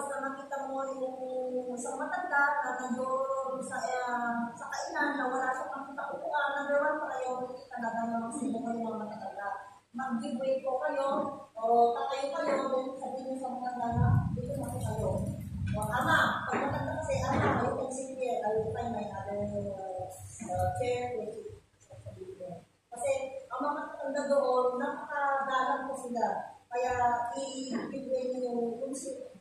once na makita mo yung isang matanda na nandoon sa kainan na wala siya pang kaupuan, number one priority talaga na magsibo kayo ng matanda. Mag-giveaway po kayo, o tatayo kayo, then sabihin niyo sa matanda na, dito na kayo. O ama, pag matanda kasi, ama, you can sit here, I will find my other chair, kasi ang mga matanda doon, napakagalang po sila. Kaya i-giveaway niyo yung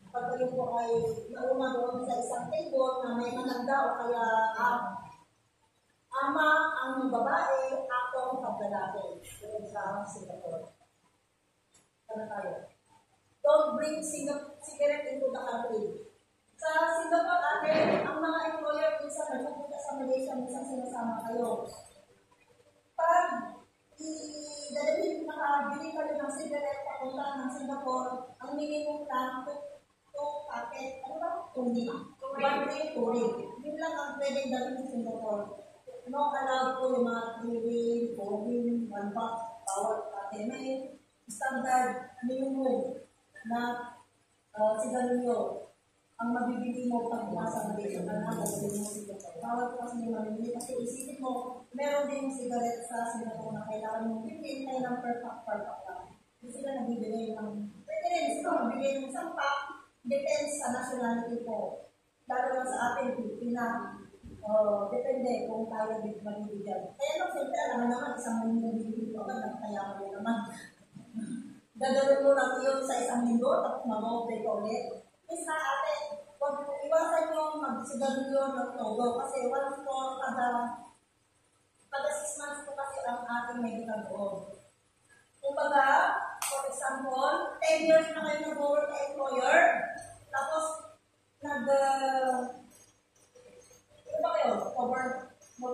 pag kayo po ay nauna doon sa isang table na may matanda o kaya ama ang babae, ako ang paglalaki. Doon sa Singapore. Ano tayo? Don't bring cigarette into the country. Sa Singapore, ang mga employer minsan nagpupunta sa Malaysia, minsan sinasama kayo. Pag nakabili kayo ng cigarette papunta ng Singapore, ang minimum lang 2 packet, ano ba? 2 ring. Yun lang ang pwedeng dalhin sa Singapore. No, allowed po yung mga 3 ring, 4 ring, 1 box, bawat packet. May standard minimum na sigarilyo ang mabibili mo pag nasa Malaysia na nabibili mo Singapore. Bawat kasi may mabibili kasi isipin mo, meron din yung cigarette sa Singapore na kailangan mong pipin, kailangan per pack lang. Hindi sila nabibili ng, pwede rin sila mabibili ng isang pack, depends sa nationality po. Lalo lang sa atin, Pilipina, depende kung tayo mabibigyan. Kaya lang siyempre, alam naman, isang mundo bibili ko agad, kaya mo naman. Gagawin mo lang yun sa isang mundo, tapos mag-operate ulit. Sa atin, huwag iwasan yung magsigarilyo ng todo kasi once po kada 6 months po kasi ang ating medical board. Kumbaga, for example, 10 years na kayo nag-work employer, tapos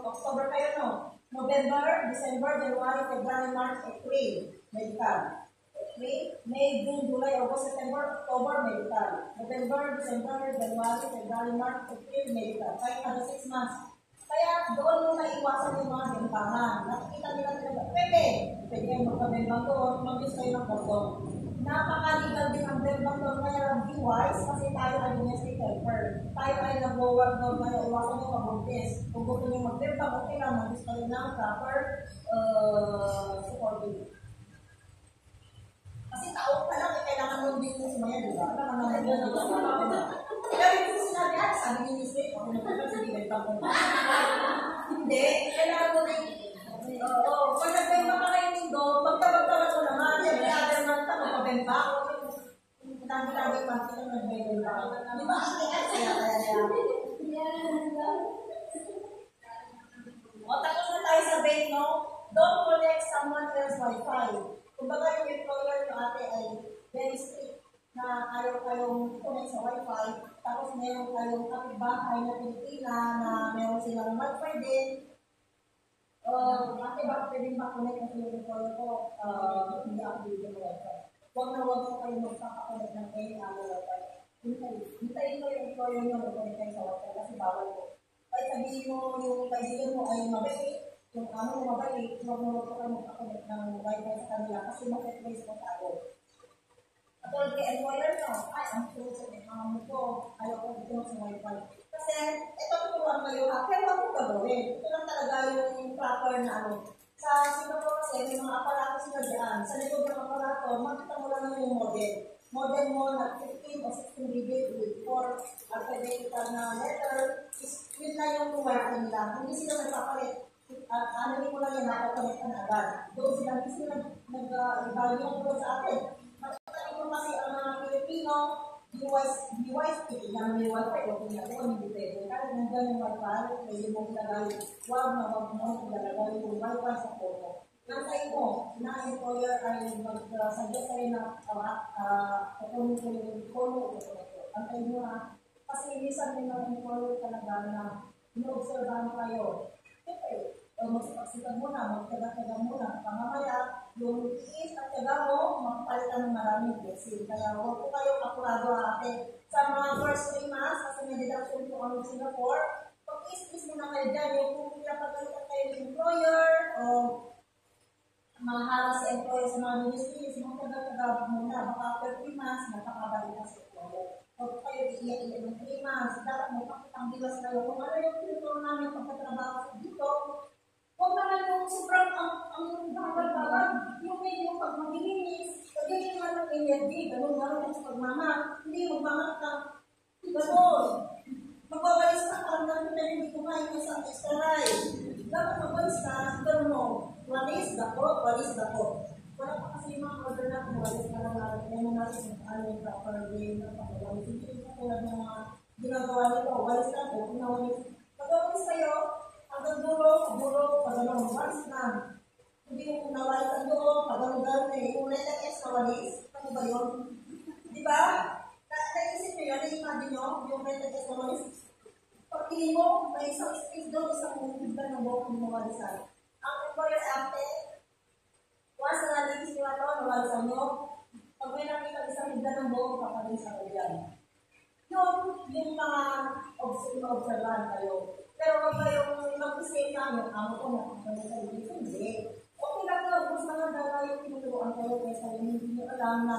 October kayo, no? November, December, January, February, March, April, medical. May, June, July, August, September, October, medical. November, December, January, February, March, April, medical. Kaya kada 6 months. Kaya doon mo naiwasan yung mga bimbangan. Nakikita nila talaga, pwede kayo magpabembang doon, mag-use kayo ng kordon. Napaka-legal din ang bembang doon, kaya be wise kasi tayo ay domestic helper. Tayo ay nag-work doon, kaya iwasan yung pabuntis. Kung gusto nyo mag-bembang, okay lang, mag-use kayo ng proper supporting. Kasi tao pa lang, kailangan mo din mo sumaya, di ba? Kailangan naman yun ang mga. Kaya rin po sinabi, sabi ni Nisip, ako nagpapagsabihin pa ko. Hindi, kailangan mo rin. Pag nagbemba ka kayo nindo, pagkabagtawad mo naman, siyempre, other month ka, magpabemba. Dami-dami pa sila nagbemba. Di ba? Tapos na tayo sa bed, no? Don't connect someone else's Wi-Fi. Kumbaga yung employer ng ate ay very strict na ayaw kayong connect sa Wi-Fi, tapos meron kayong kapitbahay na Pilipina na meron silang Wi-Fi din. Ate ba pwedeng ba-connect kasi yung employer ko, hindi ako bigyan ng Wi-Fi. Huwag na huwag ko kayong magpaka-connect ng any other Wi-Fi. Hintayin ko yung employer nyo mag-connect kayo sa Wi-Fi kasi bawal ko. Kahit sabihin mo yung kaibigan mo ay mabait, yung mo mabait, huwag mo kayo magpakulit ng Wi-Fi sa kanila kasi mag-replace mo tayo. Katulad kay employer nyo, ay, ang truth sa mga ko, ayaw ko dito sa Wi-Fi. Kasi, ito tuturuan kayo ha, pero huwag mo gagawin. Ito lang talaga yung proper na ano. Sa Singapore kasi, may mga aparato sila dyan. Sa likod ng aparato, makita mo lang yung model. Model mo na 15 o 16 digit with 4 alphabetical na letter, yun na yung Wi-Fi nila. Hindi sila nagpapalit. Ano mo lang yan, nakakonect ka na agad. Doon sila mismo nag-evaluate doon sa atin. Makikita mo kasi ang mga Pilipino, device, titignan mo yung Wi-Fi, o kung yan, hindi pwede. Kahit nandiyan yung Wi-Fi, pwede mo ilagay, wag mo ilagay yung Wi-Fi sa photo. Nasa mo, na employer ay mag-suggest sa'yo na kukunin ko yung photo o photo. Antay mo ha, kasi minsan may mga employer talaga na ino-observahan kayo. Okay, magsipaksikan muna, magtaga-taga muna. Pamamaya, yung is at taga mo, makapalitan ng maraming blessing. Kaya huwag po kayo apurado ate. Sa mga first 3 months, kasi may deduction po kami sa Singapore, pag-is muna kayo dyan, yung kung pinapagalitan kayo ng employer, o mga haras sa employer sa mga ministries, magtaga-taga muna. Baka after 3 months, makakabalik na sa employer. Huwag kayo iiyak-iyak ng 3 months. Dapat may pakitang bigas kayo. Kung ano yung tinuturo namin pagkatrabaho dito, huwag naman yung sobrang ang bawal-bawal. Yung medyo pag maglilinis, pagyan yung ano energy, ganun-ganun yung pagmama. Hindi magmama ka. Ganun. Magbabalis ka parang natin na hindi kumain ng isang extra rice. Dapat magbalis ka, ganun mo. Walis, dako, walis, dako. Wala pa kasi yung mga order na walis ka lang natin. Kaya mo natin kung ano yung proper way na pagwalis. Hindi yung katulad ng mga ginagawa nito. Walis ka po, pinawalis. Pag-walis kayo, hanggang dulo, pag-walis, walis na. Hindi mo nawalis ang dulo, pag-walis na yung ulit ang extra walis. Ano ba yun? Di ba? Naisip nyo yun, na-imagine nyo, yung rented extra walis. Pag tingin mo, may isang space doon, isang mumugdan ng buhok ng mawalisan. Ang employer ate, once na nalinis nyo ito, nawalisan nyo, pag may nakita isang mugdan ng buhok, papalis ako dyan. Yung mga observahan kayo. Pero kung kayong mag-save namin, amo ko na, hindi. Okay lang yun, mas maganda na yung tinuturuan kayo kaysa yung hindi nyo alam na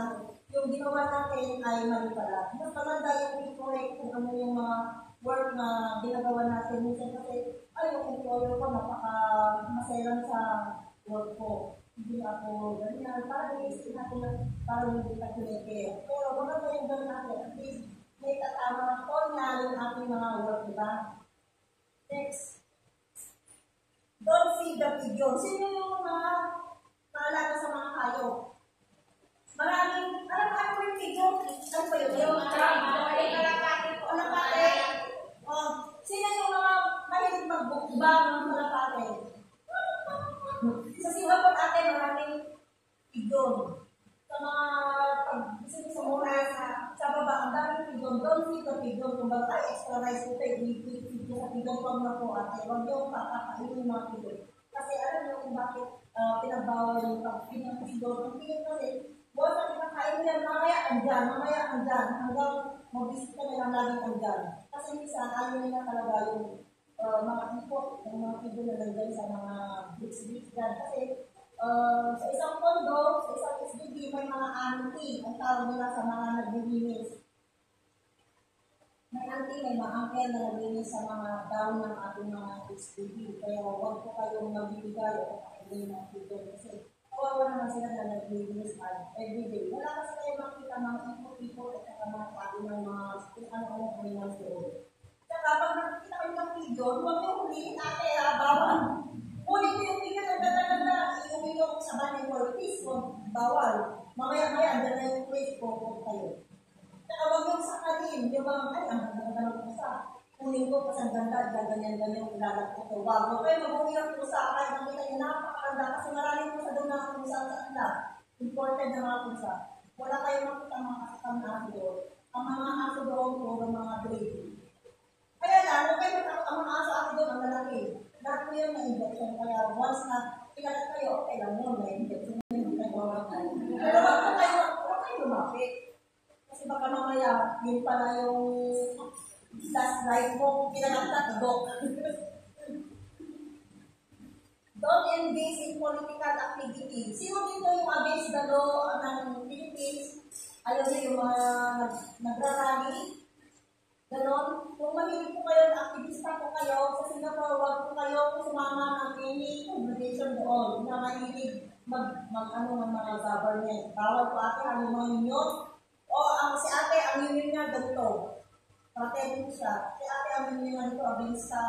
yung ginawa natin ay mali pala. Mas maganda yung i-correct kung ano yung mga work na ginagawa natin. Minsan kasi, ay, yung employer ko, napaka-maselan sa work ko. Hindi ako ganyan. Para i-isip natin na parang hindi ka pinake. Pero maganda yung gano'n natin. At least, may tatama ko na yung ating mga work, di ba? Next. Don't feed the pigeon. Sino yung mga maalaga sa mga hayop? Maraming, alam mo yung pigeon? Ano ba yun? Yung kalapate. Sino yung mga mahilig magbukbang ng kalapate? Sa Singapore ate, maraming pigeon. Sa mga sa mura, sa baba, ang daming pigeon. Don't feed the pigeon. Kung ba tayo extra rice ko tayo, i-feed sa pigeon pang na po ate. Huwag yung pakakain yung mga pigeon. Kasi alam niyo kung bakit pinagbawal yung pag-feed ng pigeon. Ang pigeon kasi, buwan na pinakain nila, mamaya andyan, hanggang mag-visit ka nilang laging andyan. Kasi minsan, ayaw nila talaga yung mga ipot, yung mga pigeon na nandyan sa mga bricks dyan. Kasi sa isang condo, sa isang SBB, may mga auntie, ang tawag nila sa mga naglilinis. May auntie, may mga uncle na naglilinis sa mga down ng ating mga SBB. Kaya huwag po kayong magbibigay o kakainin ng pigeon. Kasi kawawa naman sila na naglilinis everyday. Wala kasi kayo makita mga ipot-ipot at saka mga pati ng mga kung ano-ano animals doon. Saka pag nakikita kayo ng pigeon, huwag niyo huliin ate, bawal. Huli ko yung pigeon, ang ganda-ganda, iuwi ko sa banning qualities, bawal. Mamaya-maya, andyan na yung place ko kayo. Saka huwag yung sakalin, yung mga, ay, ang ganda ng pusa. Kunin ko, kasi ang ganda, ganyan-ganyan yung ilalat ko. So, wag mo kayo, mag-uwi ang pusa, kahit nakita niyo napakaganda, kasi maraming pusa doon na ang pusa sa kanila. Imported na mga pusa. Wala kayong makita mga kasakang na aso doon. Ang mga aso doon, puro mga breed. Kaya lang, huwag kayo matakot ang mga aso doon, ang lalaki. Lahat mo yun na injection. Kaya once na pinalat kayo, okay lang yun, may injection na yun. Pero huwag kayo lumapit. Kasi baka mamaya, yun pala yung last life mo, pinanagtat, dok. Don't engage in political activity. Sino dito yung against the law ng Philippines? Ayaw niyo yung mga nagrarally? Ganon. Kung mahilig po kayo na aktivista po kayo, sa Singapore, huwag po kayo sumama ng any congregation doon na mahilig mag-ano ng mga government. Bawal po ate ang mga union. O si ate, ang union niya ganito. Pate po siya. Si ate, ang union niya ganito, against sa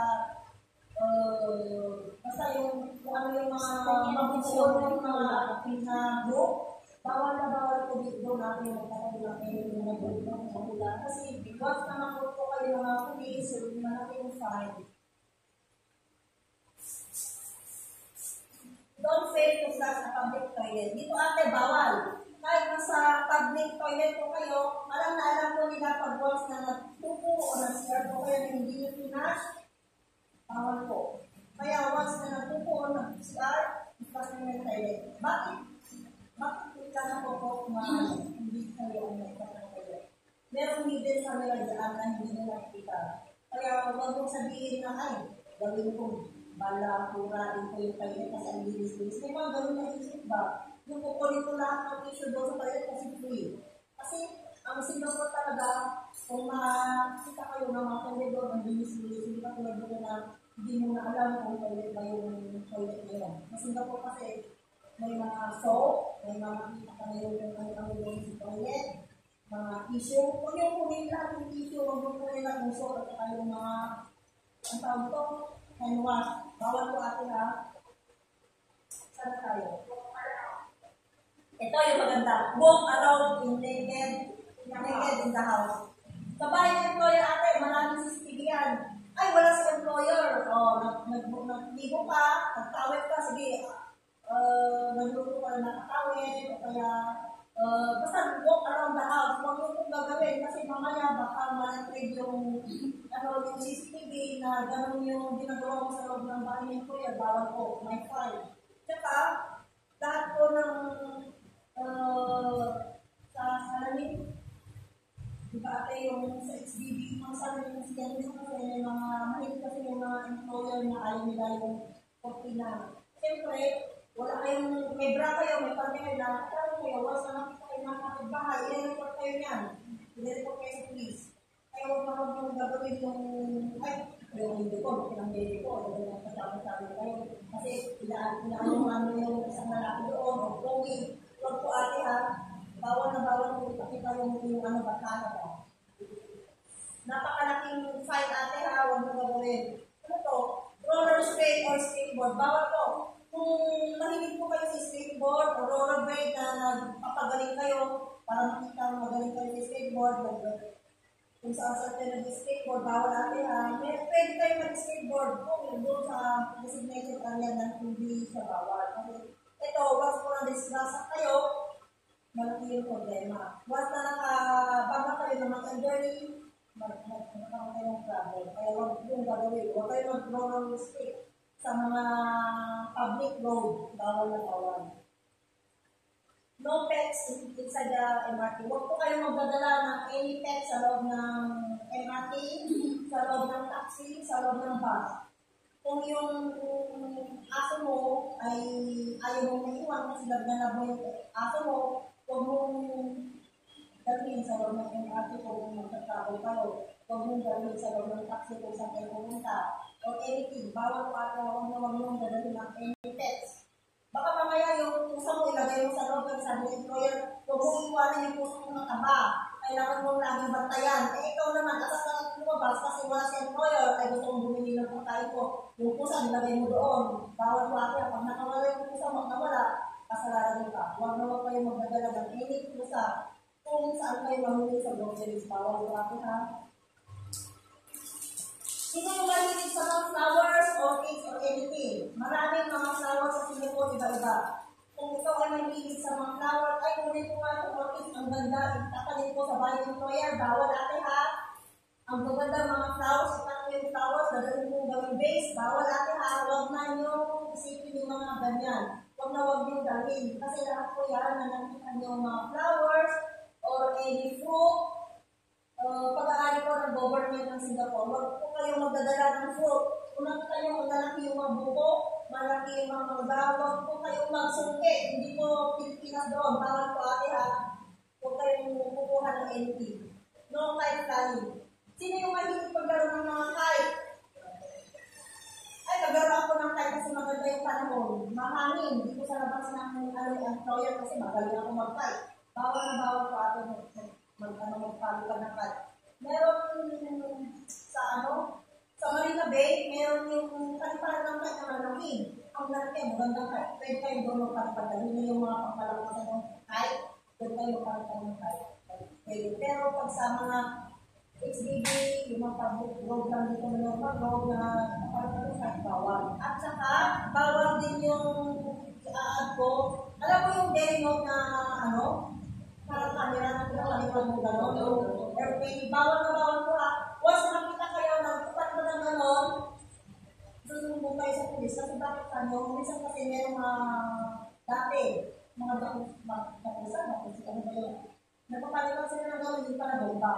basta yung kung ano yung mga mabusyon yung mga pinagro. Bawal na bawal po dito natin magkakagulang kayo yung mga group ng hula. Kasi once na makot po kayo ng mga police, yung malaki yung fine. Don't fail to flush a public toilet. Dito ate, bawal. Kahit nasa public toilet po kayo, alam na alam po nila pag once na nagtupo o nag-serve po kayo na hindi nyo flush, bawal po. Kaya once na nagtupo o nag-serve, flush nyo yung toilet. Bakit? Bakit ka na po hindi kayo ang nagkakaroon? Meron hidden sa nila dyan na hindi nila nakikita. Kaya huwag mong sabihin na, ay, gawin ko, bala, purain ko yung toilet kasi ang linis-linis. May mga gawin na isip ba? Yung kukunin ko lahat ng issue doon sa toilet kasi free. Kasi ang Singapore talaga, Kung makita kayo ng mga kandidor, ang bilis-bilis, hindi ka tulad doon na hindi mo na alam kung toilet ba yung toilet na yun. Sa Singapore kasi, may mga soap, may mga kita ka na yung yung toilet, mga tissue. Kung yung kunin lahat yung tissue, huwag mo kunin lang yung soap at saka yung mga, ang tawag ito, hand wash. Bawal po atin ha. Sana tayo. Ito yung maganda. Walk around in naked in the house. Sa bahay ng employer ate, maraming CCTV yan. Ay, wala sa employer. Nagligo ka, nagtawid ka, sige, nagluto ka na nakatawid, o kaya, basta walk around the house. Huwag mo itong gagawin kasi mamaya baka ma-trade yung CCTV na gano'n yung ginagawa mo sa loob ng bahay ng employer. Bawal po, may file. Tsaka, lahat po ng sa salamin, di ba ate yung sa XBB, mga salamin kasi yan yung kasi may mga mahilig kasi yung mga employer na ayaw nila yung kortina. Siyempre, wala kayong, may bra kayo, may pante kayo na, kaya kayo, wala sa nakita kayo ng kapitbahay, i-report kayo yan. I-report kayo sa police. Kaya huwag yung gagawin yung, ay, yung hindi ko, makilang baby ko, yung sabi kayo. Kasi, inaano yung isang lalaki doon, o going. Huwag po ate ha, bawal na bawal kung ipakita yung bakala ka. Napakalaking fine ate ha, huwag mo gagawin. Ano to? Roller skate or skateboard, bawal po. Kung mahilig po kayo sa skateboard o roller blade na nagpapagaling kayo para makita magaling kayo sa skateboard, kung saan kayo nag-skateboard, bawal ate ha. Pwede kayo mag-skateboard kung doon sa designated area ng hindi sa bawal. Kasi ito, once po na-disgrasa kayo, malaki yung problema. Once na nakababa kayo na mag-journey, magkakaroon kayo ng problem. Kaya huwag yung gagawin. Huwag kayo mag-roller skate sa mga public road. Bawal na bawal. No pets inside the MRT. Huwag po kayo magdadala ng any pets sa loob ng MRT, sa loob ng taxi, sa loob ng bus. Kung yung aso mo ay ayaw mong maiwan kasi lagnanab mo yung aso mo, huwag mong dalhin sa loob ng MRT kung magtatravel kayo. Huwag mong dalhin sa loob ng taxi kung saan kayo pumunta. Or anything, bawal pa ito, huwag mong dalhin ng any pets. Baka mamaya yung pusa mo ilagay mo sa loob ng sabi ng employer, huwag mong iwanan yung pusa mo mataba. Kailangan mong laging bantayan. Ikaw naman, asas na lumabas kasi wala si employer, ay gusto mong bumili ng pagkain ko. Yung pusa, nilagay mo doon. Bawal mo ate, pag nakawala yung pusa, nawala, kasalanan ka. Huwag na huwag kayo magdadala ng any pusa. Kung saan kayo mamili sa groceries, bawal mo ate ha. Sino yung mahilig sa mga flowers, orchids, or anything? Maraming mga flowers sa Singapore, iba-iba. Kung ikaw ay mahilig sa mga flowers, ay kunin ko nga itong orchids, ang ganda, itatalin ko sa bahay ng employer, bawal ate ha. Ang maganda mga flowers, itatalin yung flowers, dadalhin mo gawing base, bawal ate ha. Huwag na yung isipin yung mga ganyan. Huwag na huwag yung dalhin. Kasi lahat po yan na nakita yung mga flowers, or any fruit, pag-aari po ng government ng Singapore, huwag po kayong magdadala ng fruit. Kung nakita nyo malaki yung mga buko, malaki yung mga mangga, huwag po kayong magsungke. Hindi po Pilipinas doon. Bawal po ate ha. Huwag kayong kukuha ng anything. No kite flying. Sino yung mahilig paglaro ng mga kite? Ay, naglaro ako ng kite kasi maganda yung panahon. Mahangin. Hindi ko sa labas ng employer kasi magaling ako mag-kite. Bawal na bawal po ate magpalipad ng kite. Meron sa Marina Bay, meron yung kaliparan ng kite na malaki. Ang laki, magandang kite. Pwede kayo doon magpalipad. Dahil yung mga pagpalakasan ng kite, doon kayo magpalipad ng kite. Pwede. Pero pag sa mga HDB, yung mga public road lang dito na normal road na kapalipad ng kite, bawal. At saka, bawal din yung i-add ko. Alam mo yung day note na parang camera na pinapalipad mo gano'n, yung airplane, bawal na bawal po ha. Once makita kayo, nagtupat mo ng gano'n, susumbong kayo sa pulis. Kasi bakit minsan kasi merong dati, mga dakusan, ano ba yun? Nagpapalipad sila ng gano'n, hindi pa na bomba.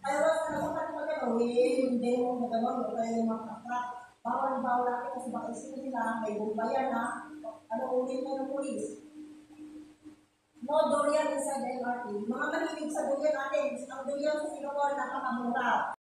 Kaya once na nagpapalipad kayo, hindi mo na gano'n, o kaya yung mga kakrak, bawal na bawal natin kasi baka isipin nila, may bomba yan ha. Ulit mo ng pulis. No durian inside the LRT. Mga mahilig sa durian natin. Ang durian sa Singapore, napakamura.